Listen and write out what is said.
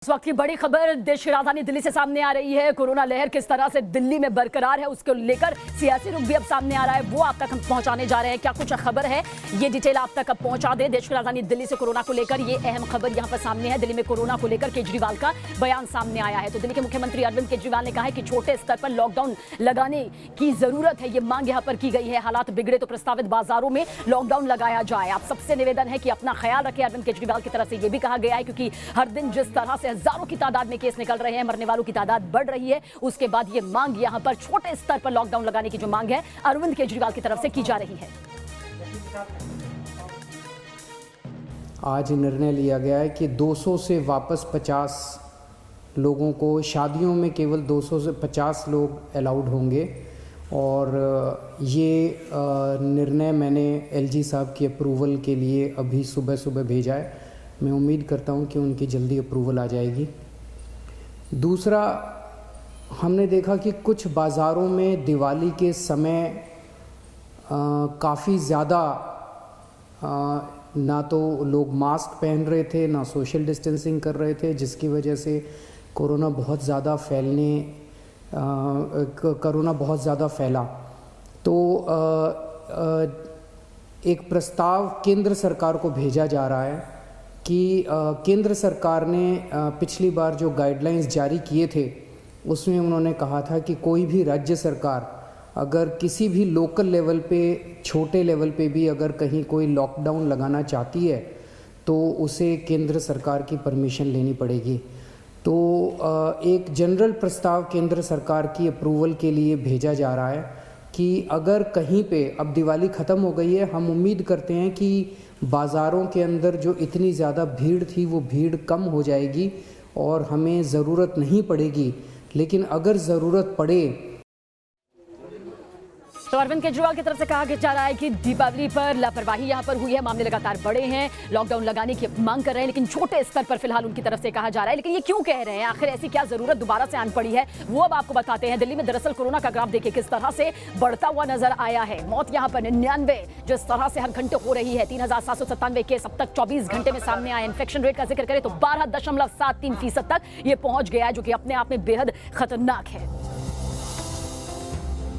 इस वक्त की बड़ी खबर देश की राजधानी दिल्ली से सामने आ रही है। कोरोना लहर किस तरह से दिल्ली में बरकरार है उसको लेकर सियासी रुख भी अब सामने आ रहा है, वो आप तक हम पहुंचाने जा रहे हैं। क्या कुछ खबर है, ये डिटेल आप तक अब पहुंचा दें। देश की राजधानी दिल्ली से कोरोना को लेकर ये अहम खबर यहां पर सामने है। दिल्ली में कोरोना को लेकर केजरीवाल का बयान सामने आया है। तो दिल्ली के मुख्यमंत्री अरविंद केजरीवाल ने कहा है कि छोटे स्तर पर लॉकडाउन लगाने की जरूरत है, ये मांग यहां पर की गई है। हालात बिगड़े तो प्रस्तावित बाजारों में लॉकडाउन लगाया जाए। आप सबसे निवेदन है कि अपना ख्याल रखें। अरविंद केजरीवाल की तरफ से यह भी कहा गया है क्योंकि हर दिन जिस तरह से हजारों की तादाद में केस निकल रहे हैं, मरने वालों की तादाद बढ़ रही है, उसके बाद ये मांग यहां पर छोटे स्तर पर लॉकडाउन लगाने की जो मांग है अरविंद केजरीवाल की तरफ से की जा रही है। आज निर्णय लिया गया है कि 200 से वापस 50 लोगों को, शादियों में केवल 200 से 50 लोग अलाउड होंगे। और ये निर्णय मैंने एलजी साहब की अप्रूवल के लिए अभी सुबह सुबह भेजा है। मैं उम्मीद करता हूं कि उनकी जल्दी अप्रूवल आ जाएगी। दूसरा, हमने देखा कि कुछ बाज़ारों में दिवाली के समय काफ़ी ज़्यादा ना तो लोग मास्क पहन रहे थे, ना सोशल डिस्टेंसिंग कर रहे थे, जिसकी वजह से कोरोना बहुत ज़्यादा फैला। तो एक प्रस्ताव केंद्र सरकार को भेजा जा रहा है कि केंद्र सरकार ने पिछली बार जो गाइडलाइंस जारी किए थे उसमें उन्होंने कहा था कि कोई भी राज्य सरकार अगर किसी भी लोकल लेवल पे, छोटे लेवल पे भी अगर कहीं कोई लॉकडाउन लगाना चाहती है तो उसे केंद्र सरकार की परमिशन लेनी पड़ेगी। तो एक जनरल प्रस्ताव केंद्र सरकार की अप्रूवल के लिए भेजा जा रहा है कि अगर कहीं पे, अब दिवाली ख़त्म हो गई है, हम उम्मीद करते हैं कि बाज़ारों के अंदर जो इतनी ज़्यादा भीड़ थी वो भीड़ कम हो जाएगी और हमें ज़रूरत नहीं पड़ेगी। लेकिन अगर ज़रूरत पड़े तो अरविंद केजरीवाल की तरफ से कहा जा रहा है कि दीपावली पर लापरवाही यहां पर हुई है, मामले लगातार बढ़े हैं, लॉकडाउन लगाने की मांग कर रहे हैं, लेकिन छोटे स्तर पर फिलहाल उनकी तरफ से कहा जा रहा है। लेकिन ये क्यों कह रहे हैं, आखिर ऐसी क्या जरूरत दोबारा से आन पड़ी है, वो अब आपको बताते हैं। दिल्ली में दरअसल कोरोना का ग्राफ देखिए किस तरह से बढ़ता हुआ नजर आया है। मौत यहां पर 99 जिस तरह से हर घंटे हो रही है, 3797 केस अब तक 24 घंटे में सामने आए। इन्फेक्शन रेट का जिक्र करें तो 12.73% तक ये पहुंच गया है, जो कि अपने आप में बेहद खतरनाक है।